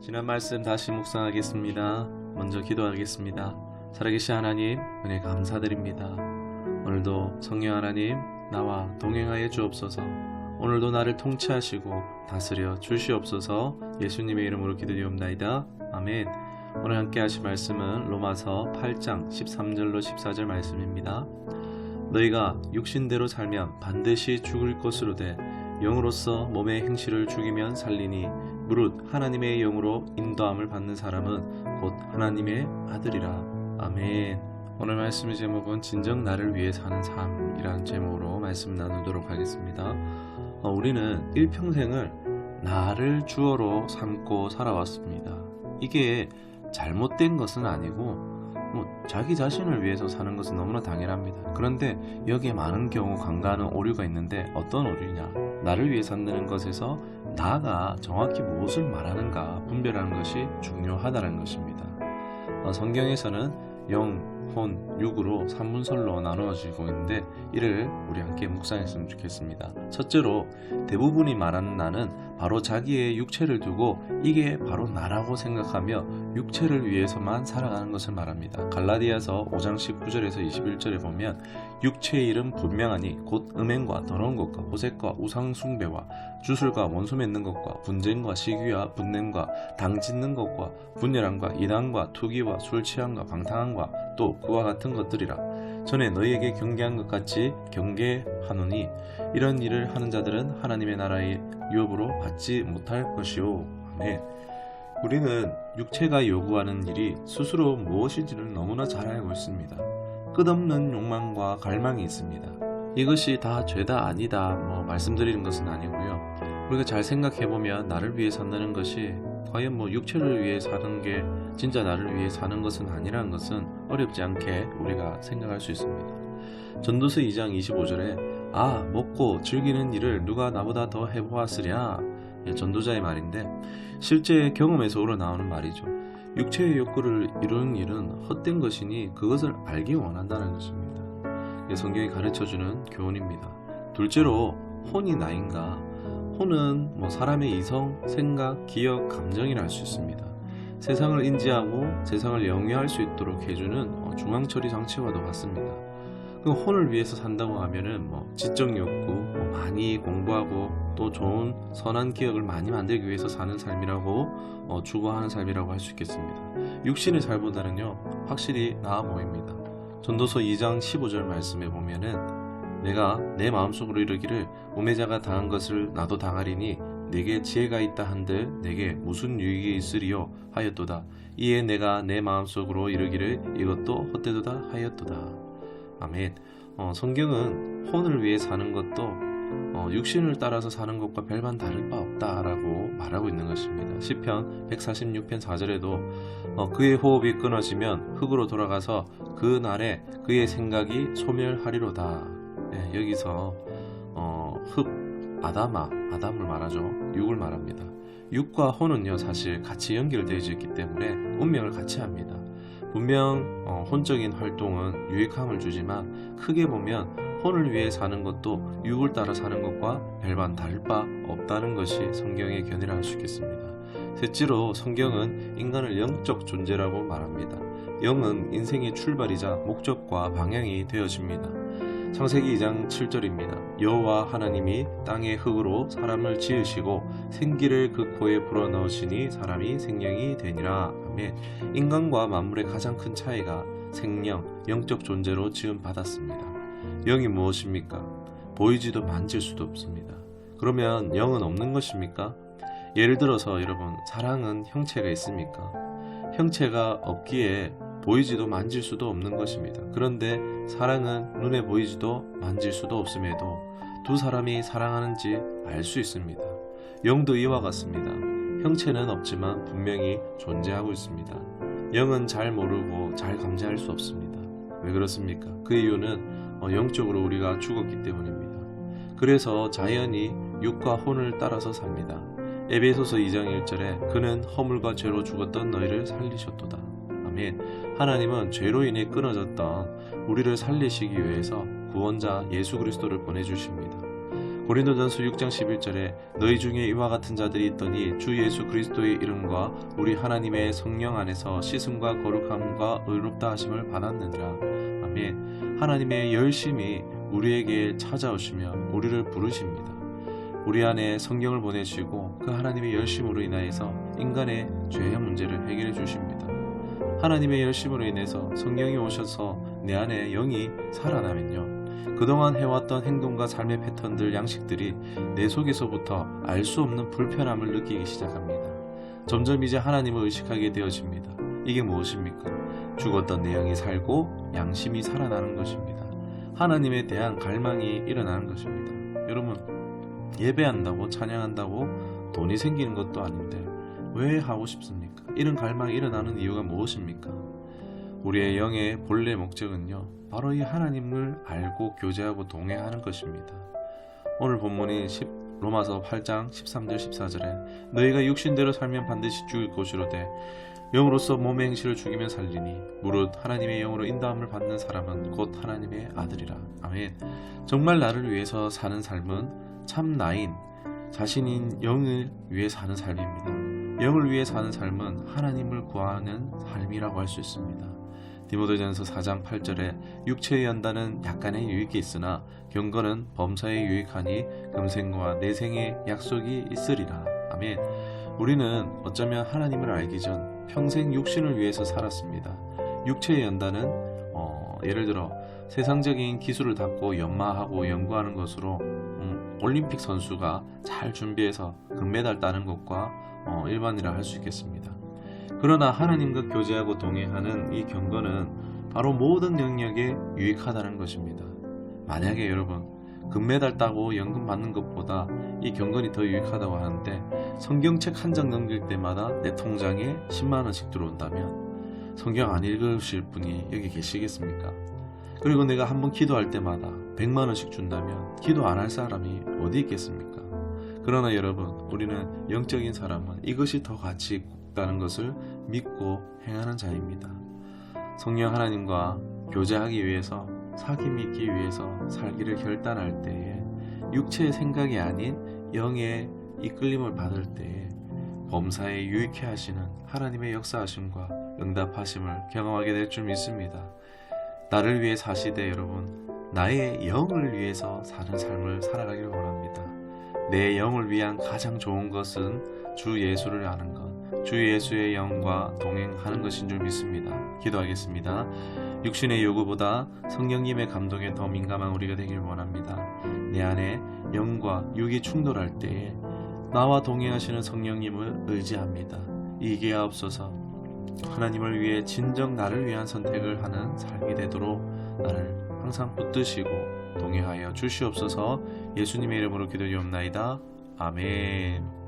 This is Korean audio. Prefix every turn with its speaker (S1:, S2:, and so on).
S1: 지난 말씀 다시 묵상하겠습니다. 먼저 기도하겠습니다. 살아계신 하나님, 은혜 감사드립니다. 오늘도 성령 하나님, 나와 동행하여 주옵소서. 오늘도 나를 통치하시고 다스려 주시옵소서. 예수님의 이름으로 기도드리옵나이다. 아멘. 오늘 함께 하실 말씀은 로마서 8장 13절로 14절 말씀입니다. 너희가 육신대로 살면 반드시 죽을 것으로 돼 영으로서 몸의 행실을 죽이면 살리니 무릇 하나님의 영으로 인도함을 받는 사람은 곧 하나님의 아들이라. 아멘. 오늘 말씀의 제목은 진정 나를 위해 사는 삶이라는 제목으로 말씀 나누도록 하겠습니다. 우리는 일평생을 나를 주어로 삼고 살아왔습니다. 이게 잘못된 것은 아니고 자기 자신을 위해서 사는 것은 너무나 당연합니다. 그런데 여기에 많은 경우 간과하는 오류가 있는데, 어떤 오류냐? 나를 위해 산다는 것에서 나가 정확히 무엇을 말하는가 분별하는 것이 중요하다는 것입니다. 성경에서는 영, 혼, 육으로 3분설로 나누어지고 있는데, 이를 우리 함께 묵상했으면 좋겠습니다. 첫째로, 대부분이 말하는 나는 바로 자기의 육체를 두고 이게 바로 나라고 생각하며 육체를 위해서만 살아가는 것을 말합니다. 갈라디아서 5장 19절에서 21절에 보면 육체의 일은 분명하니 곧 음행과 더러운 것과 호색과 우상 숭배와 주술과 원수 맺는 것과 분쟁과 시기와 분냄과 당 짓는 것과 분열함과 이단과 투기와 술 취함과 방탕함과 또 그와 같은 것들이라. 전에 너희에게 경계한 것 같이 경계하노니 이런 일을 하는 자들은 하나님의 나라의 유업으로 받지 못할 것이요. 아멘. 우리는 육체가 요구하는 일이 스스로 무엇인지를 너무나 잘 알고 있습니다. 끝없는 욕망과 갈망이 있습니다. 이것이 다 죄다 아니다 말씀드리는 것은 아니고요. 우리가 잘 생각해보면 나를 위해 산다는 것이 과연 육체를 위해 사는 게 진짜 나를 위해 사는 것은 아니라는 것은 어렵지 않게 우리가 생각할 수 있습니다. 전도서 2장 25절에 먹고 즐기는 일을 누가 나보다 더 해보았으랴, 전도자의 말인데 실제 경험에서 우러나오는 말이죠. 육체의 욕구를 이루는 일은 헛된 것이니 그것을 알기 원한다는 것입니다. 성경이 가르쳐주는 교훈입니다. 둘째로, 혼이 나인가? 혼은 사람의 이성, 생각, 기억, 감정이라 할 수 있습니다. 세상을 인지하고 세상을 영위할 수 있도록 해주는 중앙처리 장치와도 같습니다. 그 혼을 위해서 산다고 하면은 지적 욕구, 많이 공부하고 또 좋은 선한 기억을 많이 만들기 위해서 사는 삶이라고 추구하는 삶이라고 할 수 있겠습니다. 육신의 삶보다는요 확실히 나아 보입니다. 전도서 2장 15절 말씀에 보면은 내가 내 마음속으로 이르기를 우매자가 당한 것을 나도 당하리니 내게 지혜가 있다 한들 내게 무슨 유익이 있으리요 하였도다. 이에 내가 내 마음속으로 이르기를 이것도 헛되도다 하였도다. 아멘. 성경은 혼을 위해 사는 것도 육신을 따라서 사는 것과 별반 다를 바 없다라고 말하고 있는 것입니다. 시편 146편 4절에도 그의 호흡이 끊어지면 흙으로 돌아가서 그 날에 그의 생각이 소멸하리로다. 여기서 아담을 말하죠. 육을 말합니다. 육과 혼은요 사실 같이 연결되어 있기 때문에 운명을 같이 합니다. 분명 혼적인 활동은 유익함을 주지만 크게 보면 혼을 위해 사는 것도 육을 따라 사는 것과 별반 다를 바 없다는 것이 성경의 견해라 할 수 있겠습니다. 셋째로, 성경은 인간을 영적 존재라고 말합니다. 영은 인생의 출발이자 목적과 방향이 되어집니다. 창세기 2장 7절입니다. 여호와 하나님이 땅의 흙으로 사람을 지으시고 생기를 그 코에 불어넣으시니 사람이 생명이 되니라. 아멘. 인간과 만물의 가장 큰 차이가 생명, 영적 존재로 지음받았습니다. 영이 무엇입니까? 보이지도 만질 수도 없습니다. 그러면 영은 없는 것입니까? 예를 들어서 여러분, 사랑은 형체가 있습니까? 형체가 없기에 보이지도 만질 수도 없는 것입니다. 그런데 사랑은 눈에 보이지도 만질 수도 없음에도 두 사람이 사랑하는지 알 수 있습니다. 영도 이와 같습니다. 형체는 없지만 분명히 존재하고 있습니다. 영은 잘 모르고 잘 감지할 수 없습니다. 왜 그렇습니까? 그 이유는 영적으로 우리가 죽었기 때문입니다. 그래서 자연이 육과 혼을 따라서 삽니다. 에베소서 2장 1절에 그는 허물과 죄로 죽었던 너희를 살리셨도다. 아멘. 하나님은 죄로 인해 끊어졌던 우리를 살리시기 위해서 구원자 예수 그리스도를 보내주십니다. 고린도전서 6장 11절에 너희 중에 이와 같은 자들이 있더니 주 예수 그리스도의 이름과 우리 하나님의 성령 안에서 씻음과 거룩함과 의롭다 하심을 받았느니라. 아멘. 하나님의 열심이 우리에게 찾아오시며 우리를 부르십니다. 우리 안에 성경을 보내시고 그 하나님의 열심으로 인하여서 인간의 죄의 문제를 해결해 주십니다. 하나님의 열심으로 인해서 성령이 오셔서 내 안에 영이 살아나면요, 그동안 해왔던 행동과 삶의 패턴들, 양식들이 내 속에서부터 알 수 없는 불편함을 느끼기 시작합니다. 점점 이제 하나님을 의식하게 되어집니다. 이게 무엇입니까? 죽었던 내 영이 살고 양심이 살아나는 것입니다. 하나님에 대한 갈망이 일어나는 것입니다. 여러분, 예배한다고 찬양한다고 돈이 생기는 것도 아닌데 왜 하고 싶습니까? 이런 갈망이 일어나는 이유가 무엇입니까? 우리의 영의 본래 목적은요, 바로 이 하나님을 알고 교제하고 동행하는 것입니다. 오늘 본문이 로마서 8장 13절 14절에 너희가 육신대로 살면 반드시 죽을 것이로되 영으로서 몸의 행실을 죽이면 살리니 무릇 하나님의 영으로 인도함을 받는 사람은 곧 하나님의 아들이라. 아멘. 정말 나를 위해서 사는 삶은 참 나인 자신인 영을 위해 사는 삶입니다. 영을 위해 사는 삶은 하나님을 구하는 삶이라고 할 수 있습니다. 디모데전서 4장 8절에 육체의 연단은 약간의 유익이 있으나 경건은 범사에 유익하니 금생과 내생의 약속이 있으리라. 아멘. 우리는 어쩌면 하나님을 알기 전 평생 육신을 위해서 살았습니다. 육체의 연단은 예를 들어 세상적인 기술을 닦고 연마하고 연구하는 것으로 올림픽 선수가 잘 준비해서 금메달 따는 것과 일반이라 할 수 있겠습니다. 그러나 하나님과 교제하고 동행하는 이 경건은 바로 모든 영역에 유익하다는 것입니다. 만약에 여러분 금메달 따고 연금 받는 것보다 이 경건이 더 유익하다고 하는데 성경책 한 장 넘길 때마다 내 통장에 10만 원씩 들어온다면 성경 안 읽으실 분이 여기 계시겠습니까? 그리고 내가 한번 기도할 때마다 100만 원씩 준다면 기도 안 할 사람이 어디 있겠습니까? 그러나 여러분, 우리는 영적인 사람은 이것이 더 가치 있다는 것을 믿고 행하는 자입니다. 성령 하나님과 교제하기 위해서, 사귐이 있기 위해서 살기를 결단할 때에 육체의 생각이 아닌 영의 이끌림을 받을 때에 범사에 유익해 하시는 하나님의 역사하심과 응답하심을 경험하게 될 줄 믿습니다. 나를 위해 사시되 여러분, 나의 영을 위해서 사는 삶을 살아가기를 원합니다. 내 영을 위한 가장 좋은 것은 주 예수를 아는 것, 주 예수의 영과 동행하는 것인 줄 믿습니다. 기도하겠습니다. 육신의 요구보다 성령님의 감동에 더 민감한 우리가 되길 원합니다. 내 안에 영과 육이 충돌할 때에 나와 동행하시는 성령님을 의지합니다. 이기에 앞서서 하나님을 위해 진정 나를 위한 선택을 하는 삶이 되도록 나를 항상 붙드시고 동행하여 주시옵소서. 예수님의 이름으로 기도드리옵나이다. 아멘.